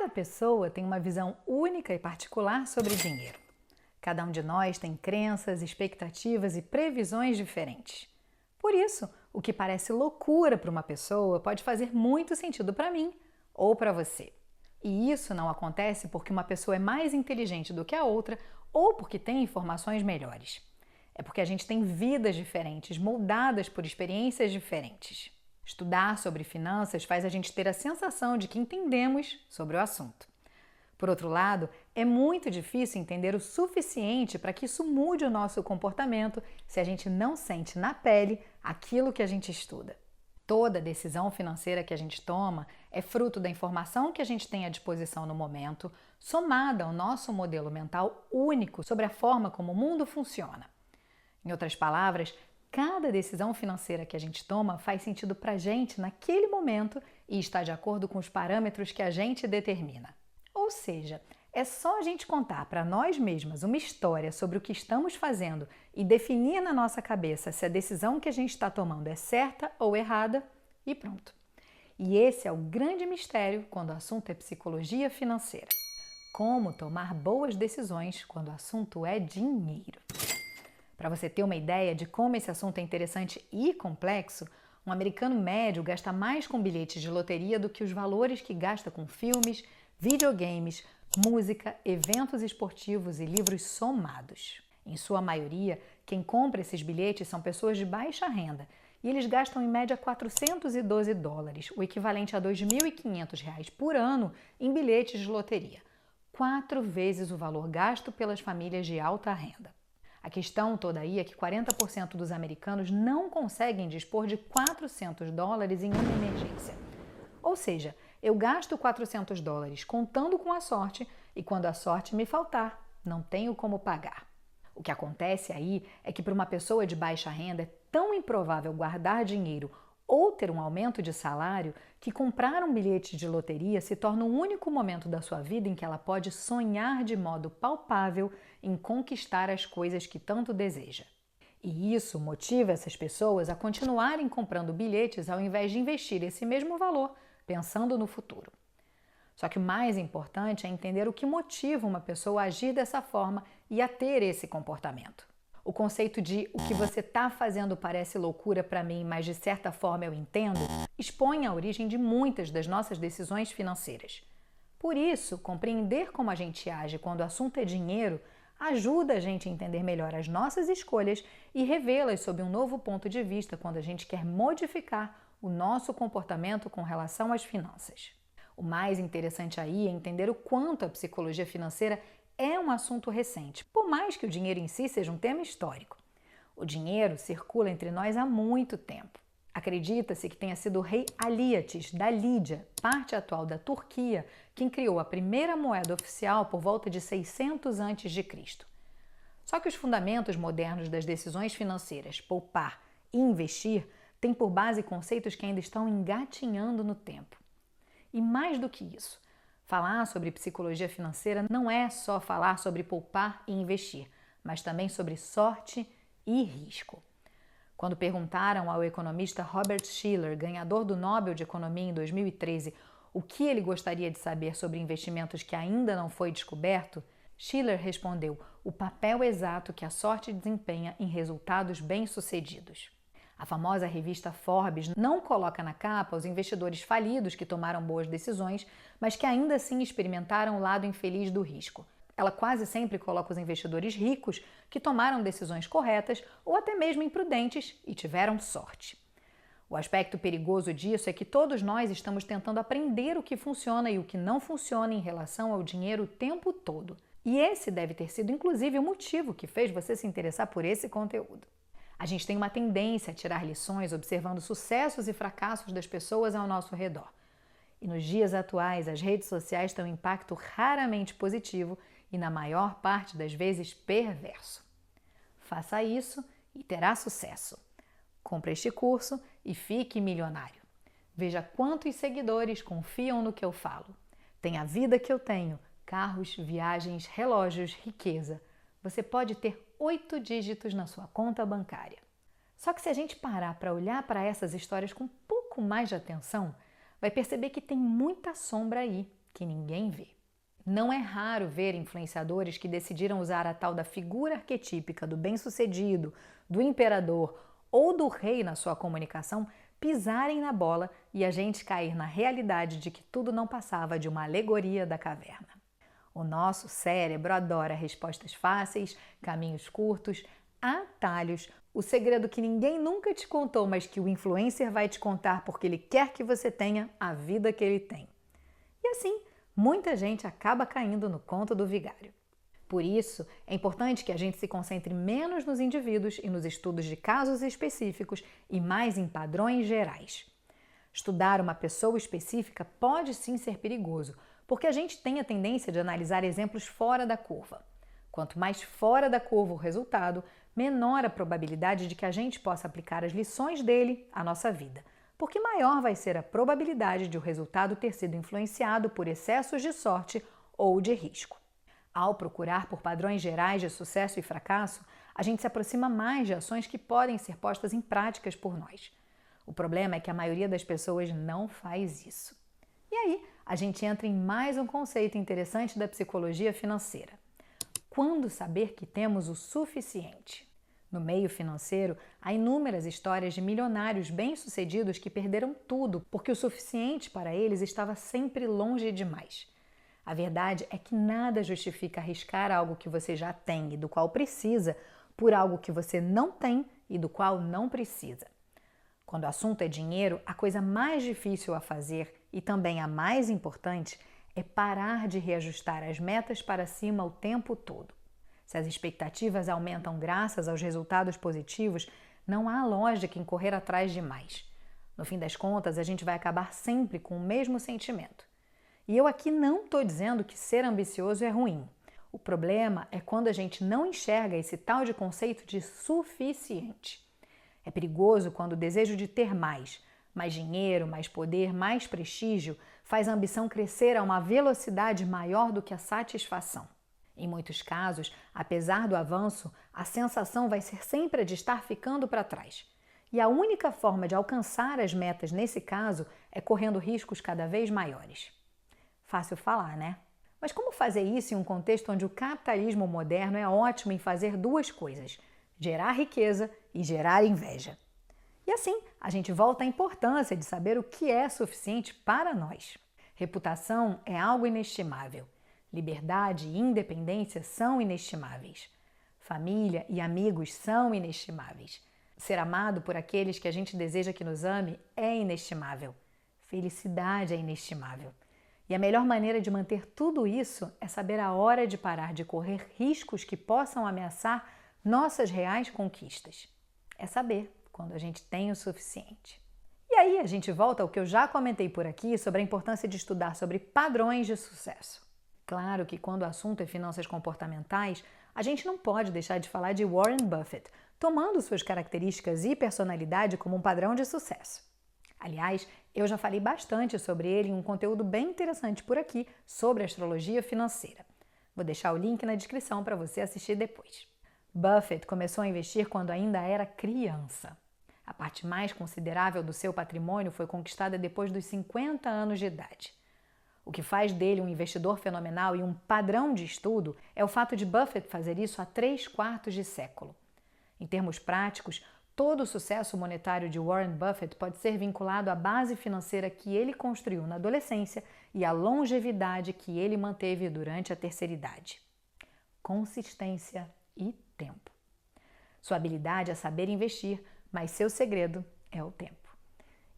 Cada pessoa tem uma visão única e particular sobre dinheiro. Cada um de nós tem crenças, expectativas e previsões diferentes. Por isso, o que parece loucura para uma pessoa pode fazer muito sentido para mim ou para você. E isso não acontece porque uma pessoa é mais inteligente do que a outra ou porque tem informações melhores. É porque a gente tem vidas diferentes, moldadas por experiências diferentes. Estudar sobre finanças faz a gente ter a sensação de que entendemos sobre o assunto. Por outro lado, é muito difícil entender o suficiente para que isso mude o nosso comportamento se a gente não sente na pele aquilo que a gente estuda. Toda decisão financeira que a gente toma é fruto da informação que a gente tem à disposição no momento, somada ao nosso modelo mental único sobre a forma como o mundo funciona. Em outras palavras, cada decisão financeira que a gente toma faz sentido para a gente naquele momento e está de acordo com os parâmetros que a gente determina. Ou seja, é só a gente contar para nós mesmas uma história sobre o que estamos fazendo e definir na nossa cabeça se a decisão que a gente está tomando é certa ou errada e pronto. E esse é o grande mistério quando o assunto é psicologia financeira. Como tomar boas decisões quando o assunto é dinheiro. Para você ter uma ideia de como esse assunto é interessante e complexo, um americano médio gasta mais com bilhetes de loteria do que os valores que gasta com filmes, videogames, música, eventos esportivos e livros somados. Em sua maioria, quem compra esses bilhetes são pessoas de baixa renda e eles gastam em média $412, o equivalente a R$ 2.500 por ano em bilhetes de loteria, 4 vezes o valor gasto pelas famílias de alta renda. A questão toda aí é que 40% dos americanos não conseguem dispor de $400 em uma emergência. Ou seja, eu gasto $400 contando com a sorte e quando a sorte me faltar, não tenho como pagar. O que acontece aí é que para uma pessoa de baixa renda é tão improvável guardar dinheiro ou ter um aumento de salário que comprar um bilhete de loteria se torna o único momento da sua vida em que ela pode sonhar de modo palpável em conquistar as coisas que tanto deseja. E isso motiva essas pessoas a continuarem comprando bilhetes ao invés de investir esse mesmo valor pensando no futuro. Só que o mais importante é entender o que motiva uma pessoa a agir dessa forma e a ter esse comportamento. O conceito de o que você está fazendo parece loucura para mim, mas de certa forma eu entendo, expõe a origem de muitas das nossas decisões financeiras. Por isso, compreender como a gente age quando o assunto é dinheiro ajuda a gente a entender melhor as nossas escolhas e revê-las sob um novo ponto de vista quando a gente quer modificar o nosso comportamento com relação às finanças. O mais interessante aí é entender o quanto a psicologia financeira é um assunto recente, por mais que o dinheiro em si seja um tema histórico. O dinheiro circula entre nós há muito tempo. Acredita-se que tenha sido o rei Alíates, da Lídia, parte atual da Turquia, quem criou a primeira moeda oficial por volta de 600 a.C. Só que os fundamentos modernos das decisões financeiras, poupar e investir, têm por base conceitos que ainda estão engatinhando no tempo. E mais do que isso, falar sobre psicologia financeira não é só falar sobre poupar e investir, mas também sobre sorte e risco. Quando perguntaram ao economista Robert Shiller, ganhador do Nobel de Economia em 2013, o que ele gostaria de saber sobre investimentos que ainda não foi descoberto, Shiller respondeu o papel exato que a sorte desempenha em resultados bem-sucedidos. A famosa revista Forbes não coloca na capa os investidores falidos que tomaram boas decisões, mas que ainda assim experimentaram o lado infeliz do risco. Ela quase sempre coloca os investidores ricos que tomaram decisões corretas ou até mesmo imprudentes e tiveram sorte. O aspecto perigoso disso é que todos nós estamos tentando aprender o que funciona e o que não funciona em relação ao dinheiro o tempo todo. E esse deve ter sido inclusive o motivo que fez você se interessar por esse conteúdo. A gente tem uma tendência a tirar lições observando sucessos e fracassos das pessoas ao nosso redor. E nos dias atuais, as redes sociais têm um impacto raramente positivo e, na maior parte das vezes, perverso. Faça isso e terá sucesso. Compre este curso e fique milionário. Veja quantos seguidores confiam no que eu falo. Tem a vida que eu tenho, carros, viagens, relógios, riqueza. Você pode ter 8 dígitos na sua conta bancária. Só que se a gente parar para olhar para essas histórias com um pouco mais de atenção, vai perceber que tem muita sombra aí que ninguém vê. Não é raro ver influenciadores que decidiram usar a tal da figura arquetípica do bem-sucedido, do imperador ou do rei na sua comunicação pisarem na bola e a gente cair na realidade de que tudo não passava de uma alegoria da caverna. O nosso cérebro adora respostas fáceis, caminhos curtos, atalhos, o segredo que ninguém nunca te contou, mas que o influencer vai te contar porque ele quer que você tenha a vida que ele tem. E assim, muita gente acaba caindo no conto do vigário. Por isso, é importante que a gente se concentre menos nos indivíduos e nos estudos de casos específicos e mais em padrões gerais. Estudar uma pessoa específica pode sim ser perigoso, porque a gente tem a tendência de analisar exemplos fora da curva. Quanto mais fora da curva o resultado, menor a probabilidade de que a gente possa aplicar as lições dele à nossa vida, porque maior vai ser a probabilidade de o resultado ter sido influenciado por excessos de sorte ou de risco. Ao procurar por padrões gerais de sucesso e fracasso, a gente se aproxima mais de ações que podem ser postas em práticas por nós. O problema é que a maioria das pessoas não faz isso. E aí, a gente entra em mais um conceito interessante da psicologia financeira. Quando saber que temos o suficiente? No meio financeiro, há inúmeras histórias de milionários bem-sucedidos que perderam tudo porque o suficiente para eles estava sempre longe demais. A verdade é que nada justifica arriscar algo que você já tem e do qual precisa por algo que você não tem e do qual não precisa. Quando o assunto é dinheiro, a coisa mais difícil a fazer e também a mais importante é parar de reajustar as metas para cima o tempo todo. Se as expectativas aumentam graças aos resultados positivos, não há lógica em correr atrás de mais. No fim das contas, a gente vai acabar sempre com o mesmo sentimento. E eu aqui não estou dizendo que ser ambicioso é ruim. O problema é quando a gente não enxerga esse tal de conceito de suficiente. É perigoso quando o desejo de ter mais dinheiro, mais poder, mais prestígio, faz a ambição crescer a uma velocidade maior do que a satisfação. Em muitos casos, apesar do avanço, a sensação vai ser sempre a de estar ficando para trás. E a única forma de alcançar as metas nesse caso é correndo riscos cada vez maiores. Fácil falar, né? Mas como fazer isso em um contexto onde o capitalismo moderno é ótimo em fazer duas coisas: gerar riqueza e gerar inveja? E assim, a gente volta à importância de saber o que é suficiente para nós. Reputação é algo inestimável. Liberdade e independência são inestimáveis. Família e amigos são inestimáveis. Ser amado por aqueles que a gente deseja que nos ame é inestimável. Felicidade é inestimável. E a melhor maneira de manter tudo isso é saber a hora de parar de correr riscos que possam ameaçar nossas reais conquistas. É saber quando a gente tem o suficiente. E aí a gente volta ao que eu já comentei por aqui sobre a importância de estudar sobre padrões de sucesso. Claro que quando o assunto é finanças comportamentais, a gente não pode deixar de falar de Warren Buffett, tomando suas características e personalidade como um padrão de sucesso. Aliás, eu já falei bastante sobre ele em um conteúdo bem interessante por aqui sobre astrologia financeira. Vou deixar o link na descrição para você assistir depois. Buffett começou a investir quando ainda era criança. A parte mais considerável do seu patrimônio foi conquistada depois dos 50 anos de idade. O que faz dele um investidor fenomenal e um padrão de estudo é o fato de Buffett fazer isso há 3/4 de século. Em termos práticos, todo o sucesso monetário de Warren Buffett pode ser vinculado à base financeira que ele construiu na adolescência e à longevidade que ele manteve durante a terceira idade. Consistência e tempo. Sua habilidade é saber investir, mas seu segredo é o tempo.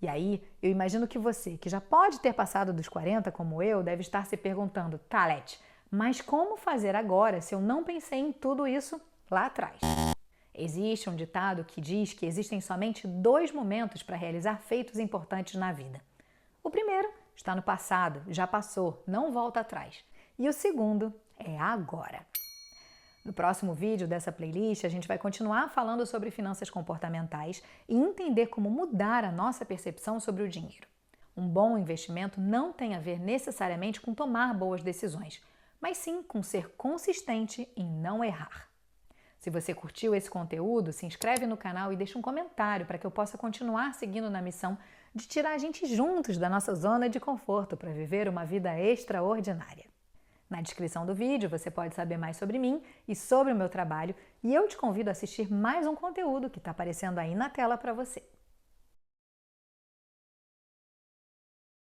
E aí, eu imagino que você, que já pode ter passado dos 40 como eu, deve estar se perguntando: Thalete, mas como fazer agora se eu não pensei em tudo isso lá atrás? Existe um ditado que diz que existem somente 2 momentos para realizar feitos importantes na vida. O primeiro está no passado, já passou, não volta atrás. E o segundo é agora. No próximo vídeo dessa playlist, a gente vai continuar falando sobre finanças comportamentais e entender como mudar a nossa percepção sobre o dinheiro. Um bom investimento não tem a ver necessariamente com tomar boas decisões, mas sim com ser consistente em não errar. Se você curtiu esse conteúdo, se inscreve no canal e deixa um comentário para que eu possa continuar seguindo na missão de tirar a gente juntos da nossa zona de conforto para viver uma vida extraordinária. Na descrição do vídeo você pode saber mais sobre mim e sobre o meu trabalho, e eu te convido a assistir mais um conteúdo que está aparecendo aí na tela para você.